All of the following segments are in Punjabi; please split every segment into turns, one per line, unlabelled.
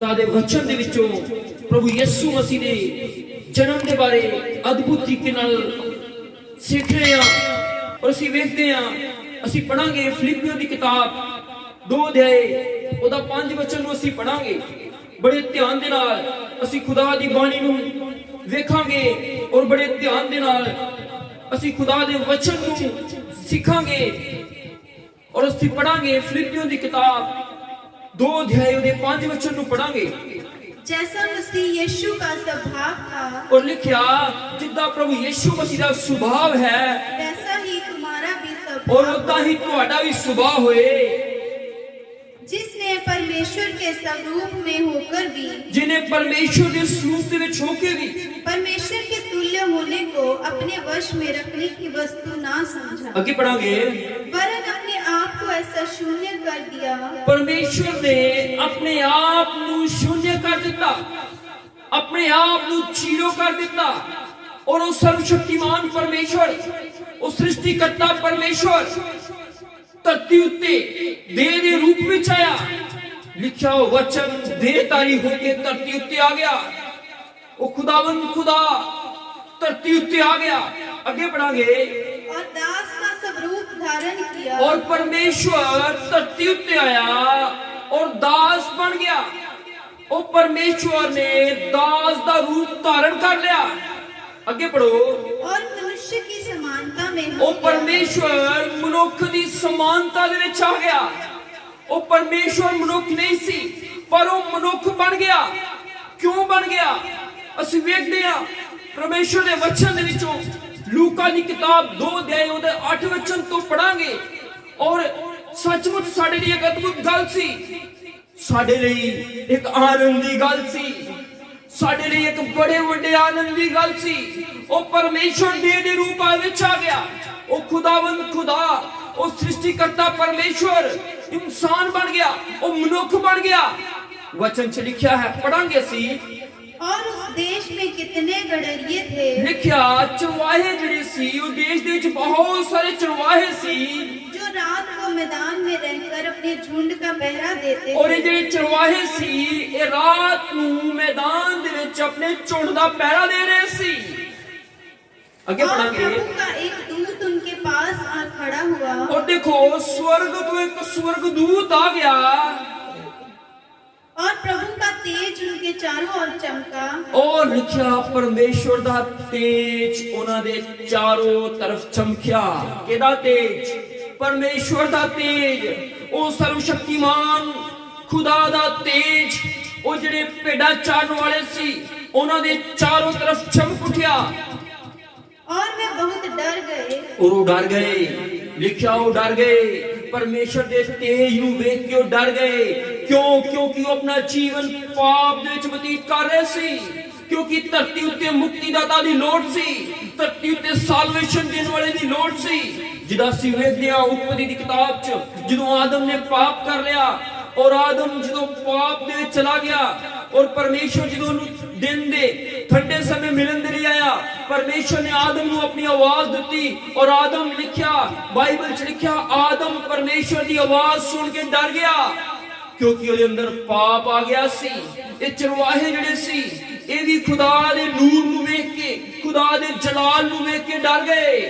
ਦੇ ਵਚਨ ਦੇ ਵਿੱਚੋਂ ਪ੍ਰਭੂ ਯਿਸੂ ਮਸੀਹ ਦੇ ਜਨਮ ਦੇ ਬਾਰੇ ਅਦਭੁਤ ਤਰੀਕੇ ਨਾਲ ਸਿੱਖ ਰਹੇ ਹਾਂ ਔਰ ਅਸੀਂ ਵੇਖਦੇ ਹਾਂ। ਅਸੀਂ ਪੜਾਂਗੇ ਫਿਲਿੱਪੀਓ ਦੀ ਕਿਤਾਬ 2 ਅਧਿਆਏ ਉਹਦਾ 5 ਵਚਨ ਨੂੰ ਅਸੀਂ ਪੜਾਂਗੇ। ਬੜੇ ਧਿਆਨ ਦੇ ਨਾਲ ਅਸੀਂ ਖੁਦਾ ਦੀ ਬਾਣੀ ਨੂੰ ਵੇਖਾਂਗੇ ਔਰ ਬੜੇ ਧਿਆਨ ਦੇ ਨਾਲ ਅਸੀਂ ਖੁਦਾ ਦੇ ਵਚਨ ਨੂੰ ਸਿੱਖਾਂਗੇ ਔਰ ਅਸੀਂ ਪੜਾਂਗੇ। ਫਿਲਿੱਪੀਓ ਦੀ ਕਿਤਾਬ 2 अध्याय 5 वचन ਨੂੰ ਪੜਾਂਗੇ।
जैसा मसीह यीशु का स्वभाव था
और लिखिया जिद्दां प्रभु यीशु मसीह ਦਾ ਸੁਭਾਅ ਹੈ
वैसा ही तुम्हारा भी स्वभाव
और उदा ही ਤੁਹਾਡਾ ਵੀ ਸੁਭਾਅ ਹੋਏ।
जिसने परमेश्वर के स्वरूप में होकर भी
जिन्हें परमेश्वर के स्वरूप ਦੇ ਵਿੱਚ ਹੋ ਕੇ ਵੀ
परमेश्वर के तुल्य होने को अपने वश में रखने की वस्तु ना समझा,
ਅੱਗੇ ਪੜਾਂਗੇ।
वरन अपने आप को ऐसा शून्य कर दिया।
परमेश्वर ने अपने आप ਨੂੰ ਸ਼ੂन्य ਕਰ ਦਿੱਤਾ, ਆਪਣੇ ਆਪ ਨੂੰ ਜ਼ੀਰੋ ਕਰ ਦਿੱਤਾ और ਉਹ ਸਰਵਸ਼ਕਤੀਮਾਨ ਪਰਮੇਸ਼ਵਰ, ਉਹ ਸ੍ਰਿਸ਼ਟੀਕਰਤਾ ਪਰਮੇਸ਼ਵਰ ਧਰਤੀ ਉੱਤੇ ਦੇਹ ਦੇ ਰੂਪ ਵਿੱਚ ਆਇਆ। ਲਿਖਿਆ ਉਹ ਵਚਨ ਦੇਹਧਾਰੀ ਹੋ ਕੇ ਧਰਤੀ ਉੱਤੇ ਆ ਗਿਆ। ਉਹ ਖੁਦਾਵੰਦ ਖੁਦਾ ਧਰਤੀ ਉੱਤੇ ਆ ਗਿਆ। ਅੱਗੇ ਪੜਾਂਗੇ।
और दास का स्वरूप धारण किया
और परमेश्वर धरती उत्ते आया और दास बन गया। और परमेश्वर ने दास का रूप धारण कर लिया। आगे पढ़ो।
और मनुष्य की समानता में
ਉਹ ਪਰਮੇਸ਼ਵਰ ਮਨੁੱਖ ਦੀ ਸਮਾਨਤਾ ਦੇ ਵਿੱਚ ਆ ਗਿਆ। ਉਹ ਪਰਮੇਸ਼ਵਰ ਮਨੁੱਖ ਨਹੀਂ ਸੀ ਪਰ ਉਹ ਮਨੁੱਖ ਬਣ ਗਿਆ। ਕਿਉਂ ਬਣ ਗਿਆ? ਅਸੀਂ ਵੇਖਦੇ ਹਾਂ ਪਰਮੇਸ਼ਵਰ ਦੇ ਵਚਨ ਦੇ ਵਿੱਚੋਂ ਲੂਕਾ ਦੀ ਕਿਤਾਬ 2 ਅਧਿਆਏ ਉਹਦੇ 8 ਵਚਨ ਤੋਂ ਪੜਾਂਗੇ। ਔਰ ਸੱਚਮੁੱਚ ਸਾਡੇ ਲਈ ਇੱਕ ਅਦਭੁਤ ਗੱਲ ਸੀ, ਸਾਡੇ ਲਈ ਇੱਕ ਆਨੰਦ ਦੀ ਗੱਲ ਸੀ, ਸਾਡੇ ਲਈ ਇੱਕ ਬੜੇ ਵੱਡੇ ਆਨੰਦ ਦੀ ਗੱਲ ਸੀ। ਉਹ ਪਰਮੇਸ਼ਵਰ ਦੇ ਰੂਪ ਵਿੱਚ ਆ ਗਿਆ। ਉਹ ਖੁਦਾਵੰਦ ਖੁਦਾ, ਉਹ ਸ੍ਰਿਸ਼ਟੀਕਰਤਾ ਪਰਮੇਸ਼ਵਰ ਇਨਸਾਨ ਬਣ ਗਿਆ, ਉਹ ਮਨੁੱਖ ਬਣ ਗਿਆ। ਵਚਨ 'ਚ ਲਿਖਿਆ ਹੈ, ਪੜਾਂਗੇ ਅਸੀਂ।
और उस देश में कितने गडरिये थे
लिखिया चरवाहे ਜਿਹੜੇ ਸੀ ਉਹ ਦੇਸ਼ ਦੇ ਵਿੱਚ ਬਹੁਤ ਸਾਰੇ ਚਰਵਾਹੇ ਸੀ
जो रात को मैदान में रहकर अपने झुंड का पहरा देते
और ਇਹ ਜਿਹੜੇ ਚਰਵਾਹੇ ਸੀ ਇਹ ਰਾਤ ਨੂੰ ਮੈਦਾਨ ਦੇ ਵਿੱਚ ਆਪਣੇ ਝੁੰਡ ਦਾ ਪਹਿਰਾ ਦੇ ਰਹੇ ਸੀ। ਅੱਗੇ
और
ਪੜਾਂਗੇ।
प्रभु का एक दूत उनके पास आ खड़ा हुआ
और देखो स्वर्ग ਤੋਂ ਇੱਕ स्वर्गदूत आ गया
और प्रभु का तेज उनके चारों ओर चमका
और लिखिਆ ਪਰਮੇਸ਼ਵਰ ਦਾ ਤੇਜ ਉਹਨਾਂ ਦੇ ਚਾਰੋਂ ਤਰਫ ਚਮਕਿਆ। ਕਿਹਦਾ ਤੇਜ? ਪਰਮੇਸ਼ਵਰ ਦਾ ਤੇਜ, ਉਹ ਸਰਵਸ਼ਕਤੀਮਾਨ ਖੁਦਾ ਦਾ ਤੇਜ। ਉਹ ਜਿਹੜੇ ਭੇਡਾਂ ਚਾਰਨ ਵਾਲੇ ਸੀ ਉਹਨਾਂ ਦੇ ਚਾਰੋਂ ਤਰਫ ਚਮਕ ਉੱਠਿਆ
और वे बहुत डर गए
और वो डर गए। लिखिਆ ਉਹ डर गए। परमेश्वर ਦੇ ਤੇਜ ਨੂੰ ਵੇਖ ਕੇ ਉਹ ਡਰ ਗਏ। ਕਿਉਂ? ਕਿਉਂਕਿ ਉਹ ਆਪਣਾ ਜੀਵਨ ਪਾਪ ਦੇ ਵਿੱਚ ਬਤੀਤ ਕਰ ਰਹੇ ਸੀ। ਕਿਉਂਕਿ ਧਰਤੀ ਉੱਤੇ ਮੁਕਤੀਦਾਤਾ ਦੀ ਲੋੜ ਸੀ, ਧਰਤੀ ਉੱਤੇ ਸਾਲਵੇਸ਼ਨ ਦੇਣ ਵਾਲੇ ਦੀ ਲੋੜ ਸੀ। ਜਿਹਦਾ ਅਸੀਂ ਵੇਖਦੇ ਹਾਂ ਉਤਪਤੀ ਦੀ ਕਿਤਾਬ 'ਚ, ਜਦੋਂ ਆਦਮ ਨੇ ਪਾਪ ਕਰ ਲਿਆ और आदम ਜਦੋਂ ਪਾਪ ਦੇ ਵਿੱਚ ਚਲਾ ਗਿਆ और परमेश्वर ਜਦੋਂ ਉਹਨੂੰ ਦਿਨ ਦੇ ਠੰਡੇ ਸਮੇਂ ਮਿਲਣ ਦੇ ਲਈ ਆਇਆ, परमेश्वर ने आदम ਨੂੰ ਆਪਣੀ ਆਵਾਜ਼ ਦਿੱਤੀ और आदम ਲਿਖਿਆ ਬਾਈਬਲ 'ਚ ਲਿਖਿਆ आदम परमेश्वर ਦੀ ਆਵਾਜ਼ ਸੁਣ ਕੇ ਡਰ ਗਿਆ ਕਿਉਂਕਿ ਉਹਦੇ ਅੰਦਰ ਪਾਪ ਆ ਗਿਆ ਸੀ। ਇਹ ਚਰਵਾਹੇ ਜਿਹੜੇ ਸੀ ਇਹ ਵੀ ਖੁਦਾ ਦੇ ਨੂਰ ਨੂੰ ਵੇਖ ਕੇ, ਖੁਦਾ ਦੇ ਜਲਾਲ ਨੂੰ ਵੇਖ ਕੇ ਡਰ ਗਏ।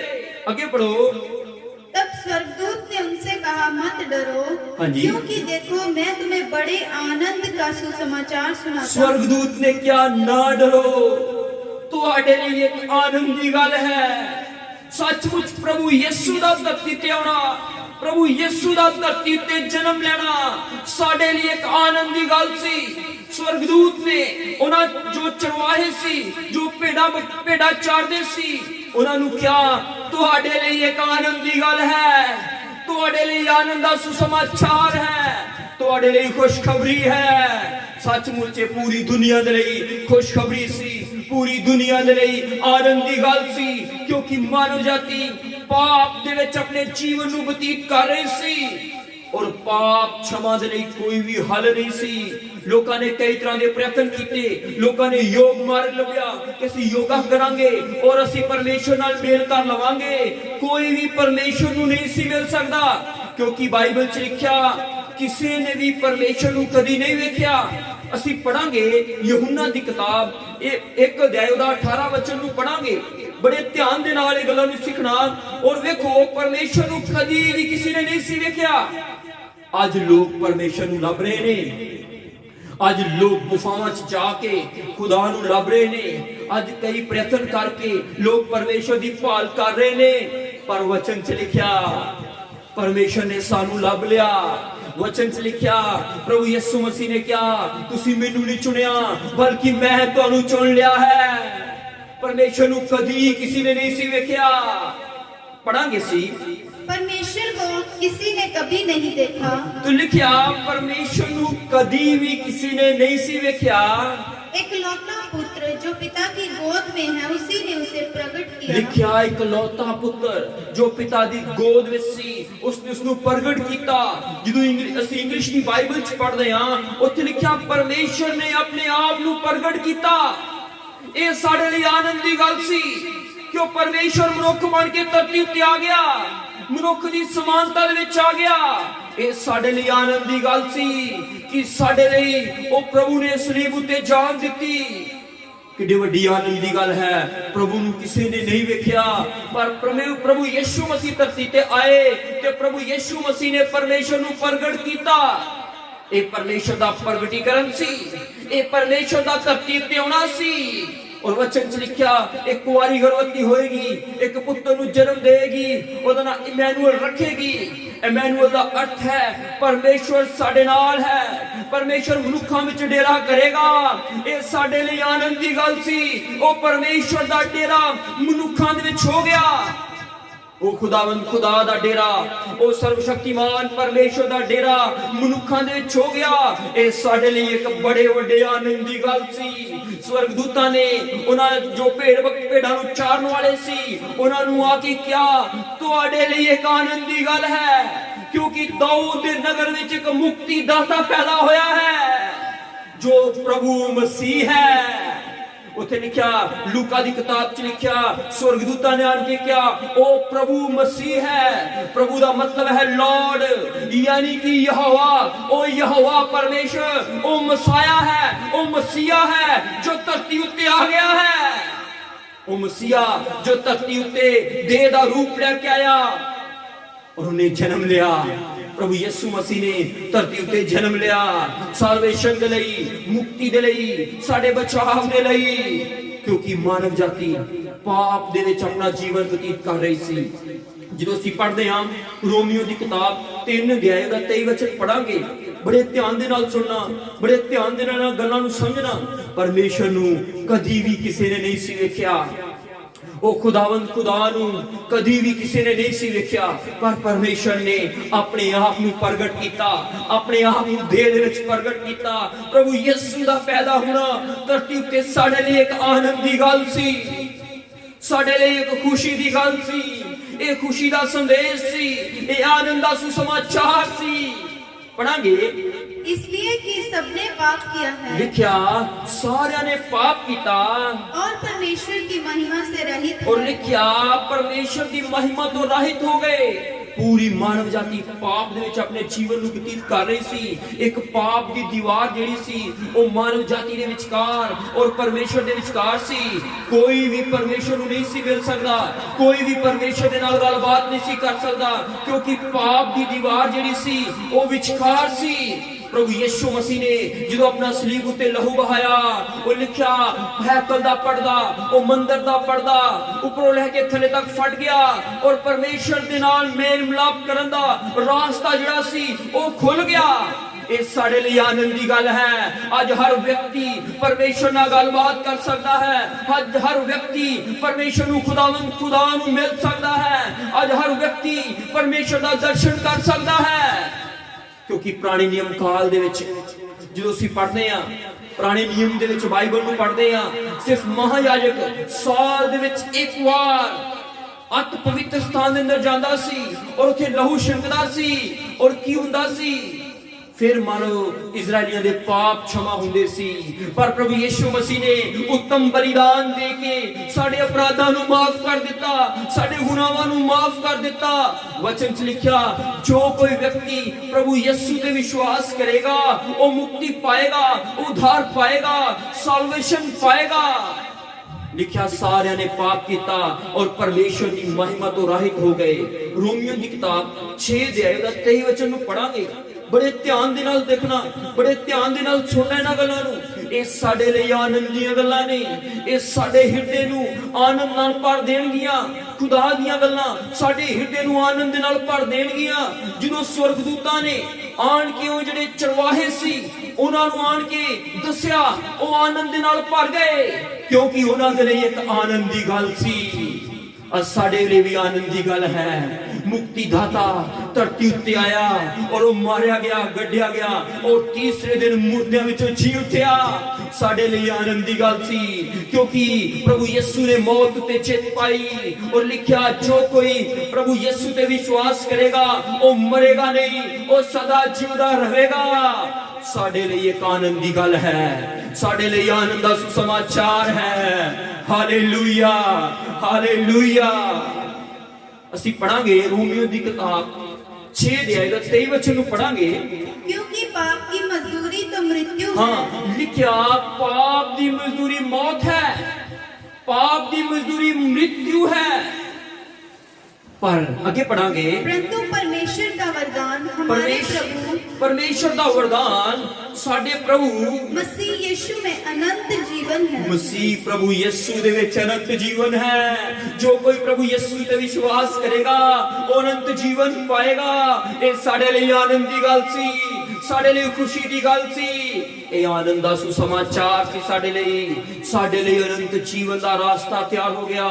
ਅੱਗੇ ਪੜੋ।
तब स्वर्गदूत ने उनसे कहा, मत डरो,
हाँ जी।
क्योंकि देखो मैं तुम्हें बड़े आनंद का सुसमाचार सुनाता हूं।
स्वर्गदूत ने क्या? ना डरो, ਤੁਹਾਡੇ ਲਈ ਇੱਕ ਆਨੰਦ ਦੀ ਗੱਲ ਹੈ। ਸੱਚਮੁੱਚ ਪ੍ਰਭੂ ਯਿਸੂ ਦਾ ਧਰਤੀ ਤੇ ਆਉਣਾ, ਪ੍ਰਭੂ ਯਿਸੂ ਦਾ ਧਰਤੀ ਤੇ ਜਨਮ ਲੈਣਾ ਸਾਡੇ ਲਈ ਇੱਕ ਆਨੰਦ ਦੀ ਗੱਲ ਸੀ। स्वर्गदूत ਨੇ ਉਹਨਾਂ ਜੋ ਚਰਵਾਹੇ ਸੀ, ਜੋ ਭੇਡਾਂ ਚਾਰਦੇ ਸੀ, ਉਹਨਾਂ ਨੂੰ ਕਿਹਾ ਤੁਹਾਡੇ ਲਈ ਇੱਕ ਆਨੰਦ ਦੀ ਗੱਲ ਹੈ, ਤੁਹਾਡੇ ਲਈ ਆਨੰਦ ਦਾ ਸੁਸਮਾਚਾਰ ਹੈ, ਤੁਹਾਡੇ ਲਈ ਖੁਸ਼ਖਬਰੀ ਹੈ। ਸੱਚਮੁੱਚ ਪੂਰੀ ਦੁਨੀਆ ਦੇ ਲਈ ਖੁਸ਼ਖਬਰੀ ਸੀ, ਪੂਰੀ ਦੁਨੀਆ ਦੇ ਲਈ ਆਨੰਦ ਦੀ ਗੱਲ ਸੀ। ਕਿਉਂਕਿ ਮਾਨਵ ਜਾਤੀ ਪਾਪ ਦੇ ਵਿੱਚ ਆਪਣੇ ਜੀਵਨ ਨੂੰ ਬਤੀਤ ਕਰ ਰਹੀ ਸੀ और पाप क्षमा ਦੇ ਲਈ ਕੋਈ ਵੀ ਹੱਲ ਨਹੀਂ ਸੀ। ਲੋਕਾਂ ਨੇ ਕਈ ਤਰ੍ਹਾਂ ਦੇ ਪ੍ਰਯਤਨ ਕੀਤੇ, ਲੋਕਾਂ ਨੇ ਯੋਗ ਮਾਰਗ ਲੱਭਿਆ ਕਿ ਅਸੀਂ ਯੋਗਾ ਕਰਾਂਗੇ ਔਰ ਅਸੀਂ ਪਰਮੇਸ਼ਵਰ ਨਾਲ ਮੇਲ ਕਰ ਲਵਾਂਗੇ। ਕੋਈ ਵੀ ਪਰਮੇਸ਼ਵਰ ਨੂੰ ਨਹੀਂ ਸੀ ਮਿਲ ਸਕਦਾ ਕਿਉਂਕਿ ਬਾਈਬਲ 'ਚ ਲਿਖਿਆ ਕਿਸੇ ਨੇ ਵੀ ਪਰਮੇਸ਼ਵਰ ਨੂੰ ਕਦੀ ਨਹੀਂ ਵੇਖਿਆ। ਅਸੀਂ ਪੜਾਂਗੇ ਯਹੂਨਾ ਦੀ ਕਿਤਾਬ ਇਹ 1 ਅਧਿਆਇ ਦਾ 18 ਵਚਨ ਨੂੰ ਪੜਾਂਗੇ। ਬੜੇ ਧਿਆਨ ਦੇ ਨਾਲ ਇਹ ਗੱਲਾਂ ਨੂੰ ਸਿੱਖਣਾ। ਔਰ ਵੇਖੋ ਪਰਮੇਸ਼ਰ ਨੂੰ ਕਦੀ ਵੀ ਕਿਸੇ ਨੇ ਨਹੀਂ ਸੀ ਵੇਖਿਆ। ਅੱਜ ਲੋਕ ਪਰਮੇਸ਼ਰ ਨੂੰ ਲੱਭ ਰਹੇ ਨੇ। ਅੱਜ ਲੋਕ ਗੁਫਾਵਾਂ 'ਚ ਜਾ ਕੇ ਖੁਦਾ ਨੂੰ ਲੱਭ ਰਹੇ ਨੇ। ਅੱਜ ਕਈ ਪ੍ਰਯਤਨ ਕਰਕੇ ਲੋਕ ਪਰਮੇਸ਼ਰ ਦੀ ਭਾਲ ਕਰ ਰਹੇ ਨੇ। ਪਰ ਵਚਨ 'ਚ ਲਿਖਿਆ ਪਰਮੇਸ਼ਰ ਨੇ ਸਾਨੂੰ ਲੱਭ ਲਿਆ। ਵਚਨ 'ਚ ਲਿਖਿਆ ਪ੍ਰਭੂ ਯਿਸੂ ਮਸੀਹ ਨੇ ਕਿਹਾ ਤੁਸੀਂ ਮੈਨੂੰ ਨਹੀਂ ਚੁਣਿਆ ਬਲਕਿ ਮੈਂ ਤੁਹਾਨੂੰ ਚੁਣ ਲਿਆ ਹੈ। ਪਰਮੇਸ਼ਰ ਨੂੰ ਕਦੀ ਕਿਸੇ ਨੇ ਨਹੀਂ ਸੀ ਵੇਖਿਆ। ਪੜਾਂਗੇ ਸੀ
परमेश्वर को किसी ने कभी नहीं देखा।
तो लिखिया परमेश्वर ਨੂੰ ਕਦੀ ਵੀ ਕਿਸੇ ਨੇ ਨਹੀਂ ਸੀ ਵੇਖਿਆ।
एकलौता पुत्र जो पिता की गोद में है उसी ने उसे प्रकट किया।
लिखिया इकलौता पुत्र जो पिता ਦੀ ਗੋਦ ਵਿੱਚ ਸੀ ਉਸਨੇ ਉਸ ਨੂੰ ਪ੍ਰਗਟ ਕੀਤਾ। ਜਦੋਂ ਅਸੀਂ ਇੰਗਲਿਸ਼ ਦੀ ਬਾਈਬਲ 'ਚ ਪੜ੍ਹਦੇ ਹਾਂ ਉੱਥੇ ਲਿਖਿਆ ਪਰਮੇਸ਼ਰ ਨੇ ਆਪਣੇ ਆਪ ਨੂੰ ਪ੍ਰਗਟ ਕੀਤਾ। ਇਹ ਸਾਡੇ ਲਈ ਆਨੰਦ ਦੀ ਗੱਲ ਸੀ ਕਿ ਉਹ ਪਰਮੇਸ਼ਰ ਮਨੁੱਖ ਬਣ ਕੇ ਧਰਤੀ ਉੱਤੇ ਆ ਗਿਆ। ਮਨੁੱਖ ਦੀ ਸਮਾਨਤਾ ਦੇ ਵਿੱਚ ਆ ਗਿਆ। ਇਹ ਸਾਡੇ ਲਈ ਆਨੰਦ ਦੀ ਗੱਲ ਸੀ ਕਿ ਸਾਡੇ ਲਈ ਉਹ ਪ੍ਰਭੂ ਨੇ ਸਲੀਬ ਉੱਤੇ ਜਾਨ ਦਿੱਤੀ। ਕਿੰਨੀ ਵੱਡੀ ਆਨੰਦ ਦੀ ਗੱਲ ਹੈ। ਪ੍ਰਭੂ ਨੂੰ ਕਿਸੇ ਨੇ ਨਹੀਂ ਵੇਖਿਆ ਪਰ ਪ੍ਰਭੂ ਯਿਸੂ ਮਸੀਹ ਧਰਤੀ ਤੇ ਆਏ ਤੇ ਪ੍ਰਭੂ ਯਿਸੂ ਮਸੀਹ ਨੇ ਪਰਮੇਸ਼ਰ ਨੂੰ ਪ੍ਰਗਟ ਕੀਤਾ। ਇਹ ਪਰਮੇਸ਼ਰ ਦਾ ਪ੍ਰਗਟੀਕਰਨ ਸੀ। ਇਹ ਪਰਮੇਸ਼ਰ ਦਾ ਧਰਤੀ ਤੇ ਆਉਣਾ ਸੀ। और वचन च लिखा एक कुंवारी गर्भवती होएगी एक पुत्र नु जन्म देगी ओदा नाम इमैनुअल रखेगी। इमैनुअल दा अर्थ है परमेश्वर साडे नाल है। परमेश्वर मनुखां विच डेरा करेगा। ये साडे लई आनंद दी गल सी। ओ परमेश्वर दा डेरा मनुखां दे विच हो गया। ओ खुदावंद खुदा दा डेरा ओ सर्वशक्तिमान परमेश्वर दा डेरा मनुखां दे विच हो गया। ए साडे लई एक बड़े वड्डे आनंद दी गल सी। स्वर्गदूतां ने उन्हां जो भेड़ां नूं चारन वाले सी उन्हां नूं आके क्या तुहाडे लई एक आनंद दी गल है क्योंकि दाऊद दे नगर विच एक मुक्ति दाता पैदा होया है जो प्रभु मसीह है। उथे लिखा लूका दी किताब च लिखा स्वर्गदूतां ने आके क्या ओ प्रभु मसीह है। प्रभु दा मतलब है लॉर्ड यानी कि यहोवा। ओ यहोवा परमेश्वर ओ मसाया है ओ मसीहा है जो धरती उत्ते आ गया है। ओ मसीहा जो धरती उत्ते देह दा रूप लेके आया और उन्हें जन्म लिया। प्रभु यीशु मसीह ने धरती उत्ते जन्म लिया साल्वेशन दे लई मुक्ति दे लई साडे बचाव दे लई क्योंकि मानव जाति पाप दे विच अपना जीवन बतीत कर रही सी। ਜਦੋਂ ਅਸੀਂ ਪੜ੍ਹਦੇ ਹਾਂ ਰੋਮੀਓ ਦੀ ਕਿਤਾਬ 3 ਅਧਿਆਇ ਦਾ 23 ਵਚਨ ਪੜਾਂਗੇ ਬੜੇ ਧਿਆਨ ਦੇ ਨਾਲ ਸੁਣਨਾ ਬੜੇ ਧਿਆਨ ਦੇ ਨਾਲ ਗੱਲਾਂ ਨੂੰ ਸਮਝਣਾ। ਪਰਮੇਸ਼ਰ ਨੂੰ ਕਦੀ ਵੀ ਕਿਸੇ ਨੇ ਨਹੀਂ ਸੀ ਵੇਖਿਆ। ਉਹ ਖੁਦਾਵੰਦ ਖੁਦਾ ਨੂੰ ਕਦੀ ਵੀ ਕਿਸੇ ਨੇ ਨਹੀਂ ਸੀ ਵੇਖਿਆ ਪਰ ਪਰਮੇਸ਼ਰ ਨੇ ਆਪਣੇ ਆਪ ਨੂੰ ਪ੍ਰਗਟ ਕੀਤਾ। ਆਪਣੇ ਆਪ ਨੂੰ ਦੇਹ ਦੇ ਵਿੱਚ ਪ੍ਰਗਟ ਕੀਤਾ। ਪ੍ਰਭੂ ਯਿਸੂ ਦਾ ਪੈਦਾ ਹੋਣਾ ਧਰਤੀ ਉੱਤੇ ਸਾਡੇ ਲਈ ਇੱਕ ਆਨੰਦ ਦੀ ਗੱਲ ਸੀ। ਸਾਡੇ ਲਈ ਇੱਕ ਖੁਸ਼ੀ ਦੀ ਗੱਲ ਸੀ। ਇਹ ਖੁਸ਼ੀ ਦਾ ਸੰਦੇਸ਼ ਸੀ। ਇਹ ਆਨੰਦ ਦਾ ਸੁਸਮਾਚਾਰ ਸੀ। ਪੜਾਂਗੇ
इसलिए कि सबने पाप किया है
लिखा सारे ने पाप किया
और परमेश्वर की महिमा से रहित
और लिखा परमेश्वर की महिमा तो रहित हो गए। पूरी मानव जाति पाप दे विच अपने जीवन ਨੂੰ ਬਤੀਤ ਕਰ ਰਹੀ ਸੀ। ਇੱਕ ਪਾਪ ਦੀ ਦੀਵਾਰ ਜਿਹੜੀ ਸੀ ਉਹ ਮਾਨਵ ਜਾਤੀ ਦੇ ਵਿਚਕਾਰ ਔਰ ਪਰਮੇਸ਼ਰ ਦੇ ਵਿਚਕਾਰ ਸੀ। ਕੋਈ ਵੀ ਪਰਮੇਸ਼ਰ ਨੂੰ ਨਹੀਂ ਸੀ ਮਿਲ ਸਕਦਾ। ਕੋਈ ਵੀ ਪਰਮੇਸ਼ਰ ਦੇ ਨਾਲ ਗੱਲਬਾਤ ਨਹੀਂ ਸੀ ਕਰ ਸਕਦਾ ਕਿਉਂਕਿ ਪਾਪ ਦੀ ਦੀਵਾਰ ਜਿਹੜੀ ਸੀ ਉਹ ਵਿਚਕਾਰ ਸੀ। प्रभु यीशु मसीह ने जो अपना सलीब उत्ते लहू बहाया वो लिखा हैकल दा पर्दा वो मंदिर दा पर्दा ऊपरों लेके थले तक फट गया और परमेश्वर दे नाल मेल मिलाप करन दा रास्ता जिहड़ा सी वो खुल गया। ये साडे लई आनंद दी गल है। अज हर व्यक्ति परमेश्वर नाल गलबात कर सकता है। अज हर व्यक्ति परमेश्वर नूं खुदावंद खुदा नूं मिल सकता है। अज हर व्यक्ति परमेश्वर दा दर्शन कर सकता है क्योंकि पुराने नियम काल दे विच जो ਅਸੀਂ ਪੜ੍ਹਦੇ ਆ ਪੁਰਾਣੇ ਨਿਯਮ ਦੇ ਵਿੱਚ ਬਾਈਬਲ ਨੂੰ ਪੜ੍ਹਦੇ ਆ ਸਿਰਫ ਮਹਾਯਾਜਕ ਸਾਲ ਦੇ ਵਿੱਚ ਇੱਕ ਵਾਰ ਅਤ ਪਵਿੱਤਰ ਸਥਾਨ ਦੇ ਅੰਦਰ ਜਾਂਦਾ ਸੀ ਔਰ ਉੱਥੇ ਲਹੂ ਛਿੜਕਦਾ ਸੀ ਔਰ ਕੀ ਹੁੰਦਾ ਸੀ ਫਿਰ ਮਾਨੋ ਇਜ਼ਰਾਈਲੀਆਂ ਦੇ ਪਾਪ क्षमा ਹੁੰਦੇ ਸੀ, ਪਰ ਪ੍ਰਭੂ ਯਿਸੂ ਮਸੀਹ ਨੇ ਉੱਤਮ ਬਲੀਦਾਨ ਦੇ ਕੇ ਸਾਡੇ ਅਪਰਾਧਾਂ ਨੂੰ ਮਾਫ ਕਰ ਦਿੱਤਾ, ਸਾਡੇ ਗੁਨਾਹਾਂ ਨੂੰ ਮਾਫ ਕਰ ਦਿੱਤਾ। ਵਚਨ 'ਚ ਲਿਖਿਆ, ਜੋ ਕੋਈ ਵਿਅਕਤੀ ਪ੍ਰਭੂ ਯਿਸੂ ਤੇ ਵਿਸ਼ਵਾਸ ਕਰੇਗਾ ਉਹ ਮੁਕਤੀ ਪਾਏਗਾ, ਉਧਾਰ ਪਾਏਗਾ, ਸਾਲਵੇਸ਼ਨ ਪਾਏਗਾ। लिखा सारे ने पाप किया और परमेश्वर की महिमा तो रहित हो गए। रोमियो की किताब 6 अध्याय दा 23 वचन ਨੂੰ ਪੜਾਂਗੇ। बड़े ध्यान दे नाल देखना, बड़े ध्यान दे नाल सुनना इन्हां गल्लां नूं। ਇਹ ਸਾਡੇ ਲਈ ਆਨੰਦ ਦੀਆਂ ਗੱਲਾਂ ਨੇ, ਇਹ ਸਾਡੇ ਹਿਰਦੇ ਨੂੰ ਆਨੰਦ ਨਾਲ ਭਰ ਦੇਣਗੀਆਂ। ਖੁਦਾ ਦੀਆਂ ਗੱਲਾਂ ਸਾਡੇ ਹਿਰਦੇ ਨੂੰ ਆਨੰਦ ਦੇ ਨਾਲ ਭਰ ਦੇਣਗੀਆਂ। ਜਦੋਂ ਸਵਰਗਦੂਤਾਂ ਨੇ ਆਣ ਕੇ ਉਹ ਜਿਹੜੇ ਚਰਵਾਹੇ ਸੀ ਉਹਨਾਂ ਨੂੰ ਆਣ ਕੇ ਦੱਸਿਆ, ਉਹ ਆਨੰਦ ਦੇ ਨਾਲ ਭਰ ਗਏ, ਕਿਉਂਕਿ ਉਹਨਾਂ ਦੇ ਲਈ ਇੱਕ ਆਨੰਦ ਦੀ ਗੱਲ ਸੀ। ਅੱਜ ਸਾਡੇ ਲਈ ਵੀ ਆਨੰਦ ਦੀ ਗੱਲ ਹੈ। मुक्ति दाता धरती उत्ते आया और वो मारिया गया, गड्ढिया गया और तीसरे दिन मुर्दियां विचों जी उठिया। साडे लई आनंद दी गल सी, क्योंकि प्रभु यीशु ने मौत ते जित पाई और लिखिया, जो कोई प्रभु यीशु ते विश्वास करेगा वो मरेगा नहीं, वो सदा जिंदा रहेगा। साडे लई एक आनंद दी गल है, साडे लई आनंद दा सुसमाचार है। Hallelujah, hallelujah. ਅਸੀਂ ਪੜਾਂਗੇ रोमियो ਦੀ किताब 6 अध्याय ਦਾ 23 वचन ਨੂੰ ਪੜਾਂਗੇ।
क्योंकि पाप की मजदूरी तो मृत्यु है।
हाँ, लिखिया पाप दी मजदूरी मौत है, पाप दी मजदूरी मृत्यु है। पर आगे पढ़ांगे,
परंतु परमेश्वर का वरदान हमारे प्रभु
परमेश्वर का वरदान साडे प्रभु
मसीह यीशु में अनंत जीवन है।
मसीह प्रभु यीशु दे विच अनंत जीवन है। जो कोई प्रभु यीशु ते विश्वास करेगा वो अनंत जीवन पाएगा। ये साडे लिए आनंद दी गल सी, साडे लिए खुशी दी गल सी। ये आनंद दा सुसमाचार सी साडे लिए अनंत जीवन दा रास्ता तैयार हो गया।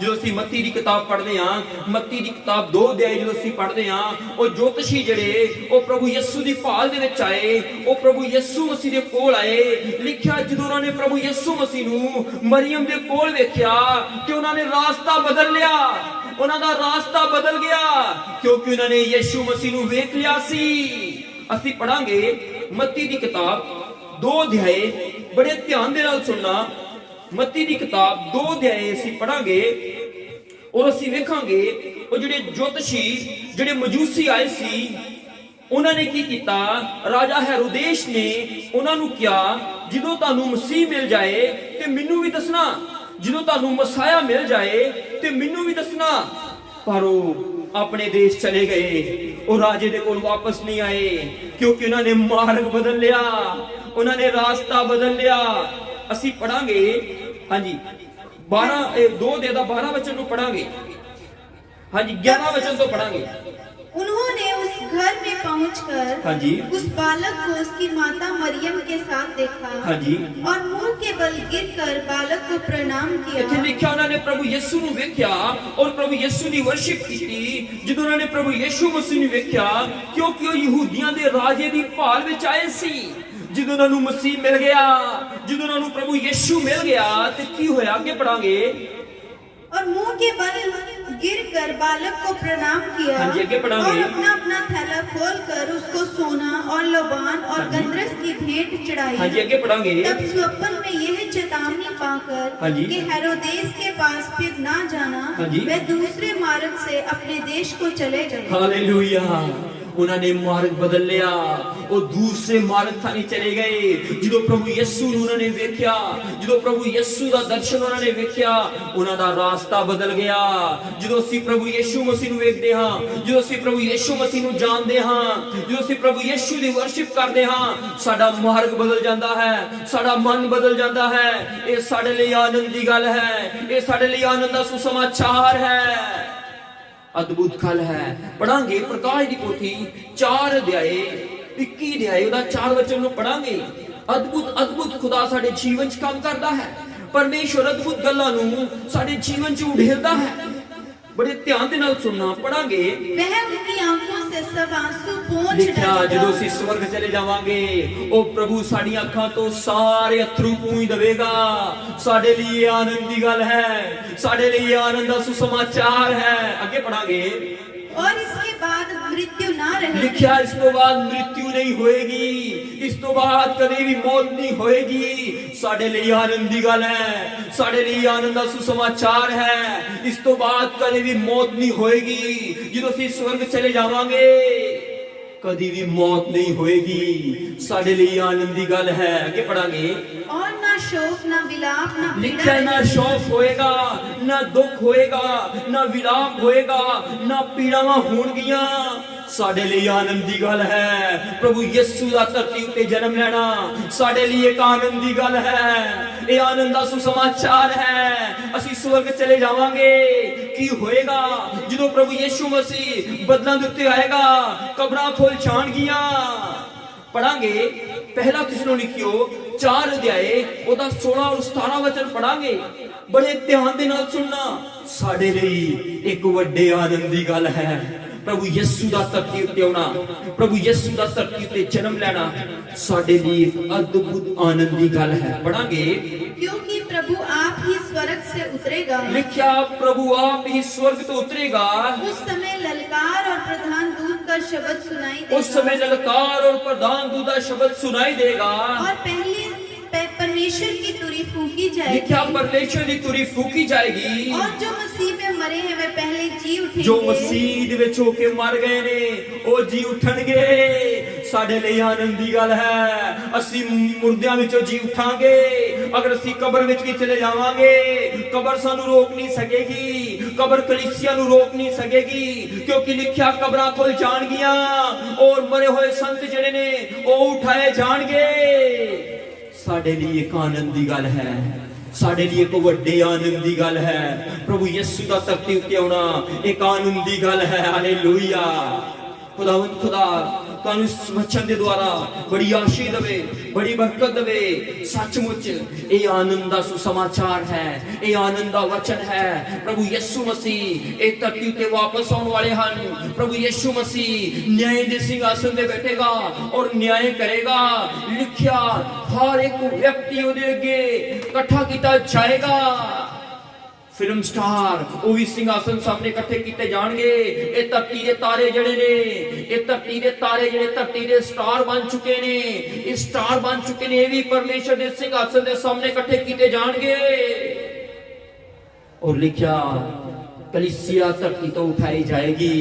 जो ਅਸੀਂ ਮੱਤੀ ਦੀ ਕਿਤਾਬ ਪੜ੍ਹਦੇ ਹਾਂ, ਮੱਤੀ ਦੀ ਕਿਤਾਬ 2 ਅਧਿਆਇ ਜਦੋਂ ਅਸੀਂ ਪੜ੍ਹਦੇ ਹਾਂ, ਉਹ ਜੋਤਸ਼ੀ ਜਿਹੜੇ ਉਹ ਪ੍ਰਭੂ ਯਿਸੂ ਦੀ ਭਾਲ ਦੇ ਵਿੱਚ ਆਏ, ਉਹ ਪ੍ਰਭੂ ਯਿਸੂ ਮਸੀਹ ਦੇ ਕੋਲ ਆਏ। ਲਿਖਿਆ, ਜਦੋਂ ਉਹਨਾਂ ਨੇ ਪ੍ਰਭੂ ਯਿਸੂ ਮਸੀਹ ਨੂੰ ਮਰੀਮ ਦੇ ਕੋਲ ਵੇਖਿਆ ਕਿ ਉਹਨਾਂ ਨੇ ਰਾਸਤਾ ਬਦਲ ਲਿਆ, ਉਹਨਾਂ ਦਾ ਰਾਸਤਾ ਬਦਲ ਗਿਆ, ਕਿਉਂਕਿ ਉਹਨਾਂ ਨੇ ਯਿਸੂ ਮਸੀਹ ਨੂੰ ਵੇਖ ਲਿਆ ਸੀ। ਅਸੀਂ ਪੜਾਂਗੇ ਮੱਤੀ ਦੀ ਕਿਤਾਬ 2 ਅਧਿਆਇ, ਬੜੇ ਧਿਆਨ ਦੇ ਨਾਲ ਸੁਣਨਾ। मत्ती दी किताब 2 अध्याय ਅਸੀਂ ਪੜਾਂਗੇ ਔਰ ਅਸੀਂ ਵੇਖਾਂਗੇ ਉਹ ਜਿਹੜੇ ਜੋਤਸ਼ੀ ਜਿਹੜੇ ਮਜੂਸੀ ਆਏ ਸੀ ਉਹਨਾਂ ਨੇ ਕੀ ਕੀਤਾ। ਰਾਜਾ ਹੈਰੋਦੇਸ ਨੇ ਉਹਨਾਂ ਨੂੰ ਕਿਹਾ, ਜਦੋਂ ਤੁਹਾਨੂੰ ਮਸੀਹ ਮਿਲ ਜਾਏ ਤੇ ਮੈਨੂੰ ਵੀ ਦੱਸਣਾ, ਜਦੋਂ ਤੁਹਾਨੂੰ ਮਸਾਇਆ ਮਿਲ ਜਾਏ ਤੇ ਮੈਨੂੰ ਵੀ ਦੱਸਣਾ। ਪਰ ਉਹ ਆਪਣੇ ਦੇਸ਼ ਚਲੇ ਗਏ, ਉਹ ਰਾਜੇ ਦੇ ਕੋਲ ਵਾਪਸ ਨਹੀਂ ਆਏ, ਕਿਉਂਕਿ ਉਹਨਾਂ ਨੇ ਮਾਰਗ ਬਦਲ ਲਿਆ, ਉਹਨਾਂ ਨੇ ਰਾਸਤਾ ਬਦਲ ਲਿਆ। ਅਸੀਂ ਪੜਾਂਗੇ, ਹਾਂਜੀ 2 ਦੇ ਦਾ 12 वचन ਨੂੰ ਪੜਾਂਗੇ। ਹਾਂਜੀ 11 वचन ਤੋਂ ਪੜਾਂਗੇ।
उन्होंने उस घर में पहुंचकर
ਹਾਂਜੀ
उस बालक को उसकी माता मरियम के साथ देखा
ਹਾਂਜੀ
और मुंह के बल गिरकर बालक को प्रणाम
ਇੱਥੇ
किया।
ਲਿਖਿਆ, ਉਹਨਾਂ ਨੇ ਪ੍ਰਭੂ ਯਿਸੂ ਨੂੰ ਵੇਖਿਆ ਔਰ ਪ੍ਰਭੂ ਯਿਸੂ ਦੀ ਵਰਸ਼ਿਪ ਕੀਤੀ। ਜਦੋਂ ਉਹਨਾਂ ਨੇ ਪ੍ਰਭੂ ਯਿਸੂ ਮਸੀਹ ਨੂੰ ਵੇਖਿਆ, ਕਿਉਂਕਿ ਉਹ ਯਹੂਦੀਆਂ ਦੇ ਰਾਜੇ ਦੀ ਭਾਲ ਵਿੱਚ ਆਏ ਸੀ। ਜਦੋਂ ਉਹਨਾਂ ਨੂੰ ਮਸੀਹ ਮਿਲ ਗਿਆ, ਜਦੋਂ ਉਹਨਾਂ ਨੂੰ ਪ੍ਰਭੂ ਯਿਸੂ ਮਿਲ ਗਿਆ ਤੇ ਕੀ ਹੋਇਆ, ਅੱਗੇ ਪੜਾਂਗੇ।
और मुंह के बल गिरकर बालक को प्रणाम किया
हाँ जी, आगे पढ़ांगे।
और अपना अपना थैला खोलकर उसको सोना और लोबान और गंधरस की भेंट चढ़ाई।
हाँ जी, आगे पढ़ांगे।
तब स्वप्न में यह चेतावनी पाकर
हाँ जी।
कि हेरोदेस के पास फिर ना जाना,
हाँ जी।
वह दूसरे मार्ग से अपने देश को चले गए।
हालेलुया। उन्होंने मार्ग बदल लिया, वो दूसरे मार्ग थानी चले गए। जो प्रभु यीशु उन्होंने वेख्या, जो प्रभु यीशु का दर्शन उन्होंने वेख्या, उन्होंने रास्ता बदल गया। जो असी प्रभु यीशु मसीह नूं वेखदे हां, जो असी प्रभु यीशु मसीह नूं जानदे हां, जो असी प्रभु यीशु दी वर्शिप करदे हां, साडा मार्ग बदल जांदा है, साडा मन बदल जांदा है। ये साडे लई आनंद दी गल है, ये साडे लई आनंद दा सुसमाचार है। अद्भुत गल है। पढ़ांगे प्रकाश की पोथी 4 अध्याय 21 अध्याय दा 4 वचन ਨੂੰ ਪੜਾਂਗੇ। अद्भुत खुदा साडे जीवन च काम करदा है। परमेश्वर अद्भुत गल्लां ਨੂੰ साडे जीवन च उड़ेलदा है। बड़े ध्यान दे नाल सुनना। पढ़ांगे,
वह उनकी आंखों से सब आंसू पोंछ
लिखिया,
डालेगा।
ਜਦੋਂ ਅਸੀਂ स्वर्ग चले जावांगे ਉਹ ਪ੍ਰਭੂ ਸਾਡੀਆਂ ਅੱਖਾਂ ਤੋਂ ਸਾਰੇ ਅਥਰੂ ਪੂੰਝ ਦੇਵੇਗਾ। ਸਾਡੇ ਲਈ ਆਨੰਦ ਦੀ ਗੱਲ ਹੈ, ਸਾਡੇ ਲਈ ਆਨੰਦ ਦਾ ਸੁਸਮਾਚਾਰ है। आगे पढ़ांगे।
और इसके बाद मृत्यु ना रहे।
लिखिया इस तो बाद मृत्यु नहीं होएगी, इस तो बाद कभी भी मौत नहीं होएगी। साडे लिए आनंद दी गल है, साडे लिए आनंद दा सुसमाचार है। इस तो बाद कभी भी मौत नहीं होएगी। ਜਦੋਂ ਅਸੀਂ स्वर्ग चले जावांगे कभी भी मौत नहीं होएगी। साडे लिए आनंद दी गल है। अगे पढ़ांगे,
और ना शोक ना विलाप ना
लिखा है,
पीड़ा
ना शौक होएगा, ना दुख होएगा, ना विलाप होएगा, ना पीड़ावां होणगियां। साडे लिए आनंद दी गल है। प्रभु यीशु दा धरती उत्ते जन्म लेना साडे लिए एक आनंद दी गल है। ये आनंद दा सुसमाचार है। ਅਸੀਂ स्वर्ग चले जावांगे। की होएगा ਜਦੋਂ प्रभु यीशु मसीह बदलां दे उत्ते आएगा, कब्रां खोल जाणगियां। पढ़ांगे पहला थिस्सलुनीकियों 4 अध्याय ਉਹਦਾ 16 और 17 वचन पढ़ांगे। बड़े ध्यान दे नाल सुनना। साडे ਲਈ एक ਵੱਡੇ आनंद दी गल है। प्रभु यीशु दा धरती उत्ते आउणा, प्रभु यीशु दा धरती उत्ते जन्म लेना साडे ਲਈ एक अद्भुत आनंद दी गल है। पढ़ांगे,
क्योंकि प्रभु आप ही स्वर्ग से उतरेगा।
लिखिया प्रभु आप ही स्वर्ग तो उतरेगा।
उस समय ललकार और प्रधान दूत का शब्द सुनाई देगा।
उस समय ललकार और प्रधान दूत का शब्द सुनाई देगा।
और पहले परमेश्वर की तुरी फूकी जाएगी।
लिखिया परमेश्वर की तुरी फूकी जाएगी।
और जो मसीह में मरे हैं वे पहले जी उठेंगे।
जो मसीह दे विच होके मर गए ने ओ जी उठणगे। साडे ਲਈ आनंद दी गल है। ਅਸੀਂ ਮੁਰਦਿਆਂ ਵਿੱਚੋਂ ਜੀ ਉਠਾਂਗੇ। अगर ਅਸੀਂ कबर ਵਿੱਚ ਵੀ ਚਲੇ ਜਾਵਾਂਗੇ, कबर ਸਾਨੂੰ रोक नहीं सकेगी, कबर कलीसिया ਨੂੰ रोक नहीं सकेगी। क्योंकि लिखिया कबरां खुल जाणगीਆਂ और मरे होए संत ਜਿਹੜੇ ਨੇ ਉਹ ਉਠਾਏ ਜਾਣਗੇ। साडे लिए एक आनंद दी गल है। साडे लिए एक ਵੱਡੇ आनंद दी गल है। प्रभु यीशु दा धरती उत्ते आउणा एक आनंद दी गल है। हालेलुया। खुदावंद खुदा ਤੁਹਾਨੂੰ ਇਸ ਵਚਨ ਦੇ ਦੁਆਰਾ ਬੜੀ ਆਸ਼ੀष ਦੇਵੇ, ਬੜੀ ਬਰਕਤ ਦੇਵੇ। ਸੱਚਮੁੱਚ ਇਹ ਆਨੰਦ ਦਾ ਸੁਸਮਾਚਾਰ ਹੈ, ਇਹ ਆਨੰਦ ਦਾ ਵਚਨ ਹੈ। ਪ੍ਰਭੂ ਯਿਸੂ ਮਸੀਹ ਇਹ ਧਰਤੀ ਉੱਤੇ ਵਾਪਸ ਆਉਣ ਵਾਲੇ ਹਨ। ਪ੍ਰਭੂ ਯਿਸੂ ਮਸੀਹ ਨਿਆਂ ਦੇ ਸਿੰਘਾਸਨ ਤੇ ਬੈਠੇਗਾ ਔਰ ਨਿਆਂ ਕਰੇਗਾ। ਲਿਖਿਆ ਹਰ ਇੱਕ ਵਿਅਕਤੀ ਉਹਦੇ ਅੱਗੇ ਇਕੱਠਾ ਕੀਤਾ ਜਾਏਗਾ। फिल्म स्टार ਉਹ ਵੀ ਸਿੰਘਾਸਨ ਸਾਹਮਣੇ ਇਕੱਠੇ ਕੀਤੇ ਜਾਣਗੇ। ਇਹ ਧਰਤੀ ਦੇ ਤਾਰੇ ਜਿਹੜੇ ਨੇ, ਇਹ ਧਰਤੀ ਦੇ ਤਾਰੇ ਜਿਹੜੇ ਧਰਤੀ ਦੇ ਸਟਾਰ ਬਣ ਚੁੱਕੇ ਨੇ, ਇਹ ਸਟਾਰ ਬਣ ਚੁੱਕੇ ਨੇ, ਇਹ ਵੀ ਪਰਮੇਸ਼ਰ ਦੇ ਸਿੰਘਾਸਨ ਦੇ ਸਾਹਮਣੇ ਇਕੱਠੇ ਕੀਤੇ ਜਾਣਗੇ। और लिखिया कलीसिया धरती तो उठाई जाएगी।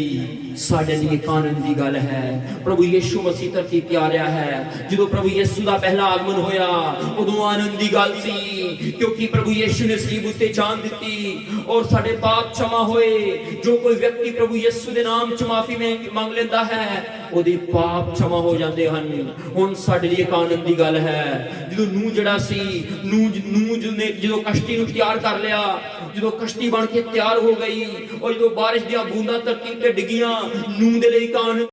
साडे लिए आनंद दी गल है। प्रभु यीशु मसीह धरती ते आ रहा है। जो प्रभु यीशु का पहला आगमन होया उदों आनंद दी गल सी। क्योंकि प्रभु यीशु ने सलीब उत्ते जान दी और साडे पाप क्षमा होए। जो कोई व्यक्ति प्रभु यीशु के नाम च माफी मंग लेंदा है ओदे पाप क्षमा हो जाते हैं। हुण साडे लिए आनंद दी गल है। जो नूह जड़ा सी, नूह ने जो कश्ती नूं तैयार कर लिया, जो कश्ती बन के तैयार हो गई और जो बारिश दी बूंदां धरती ते डिगियां, नूह दे लिए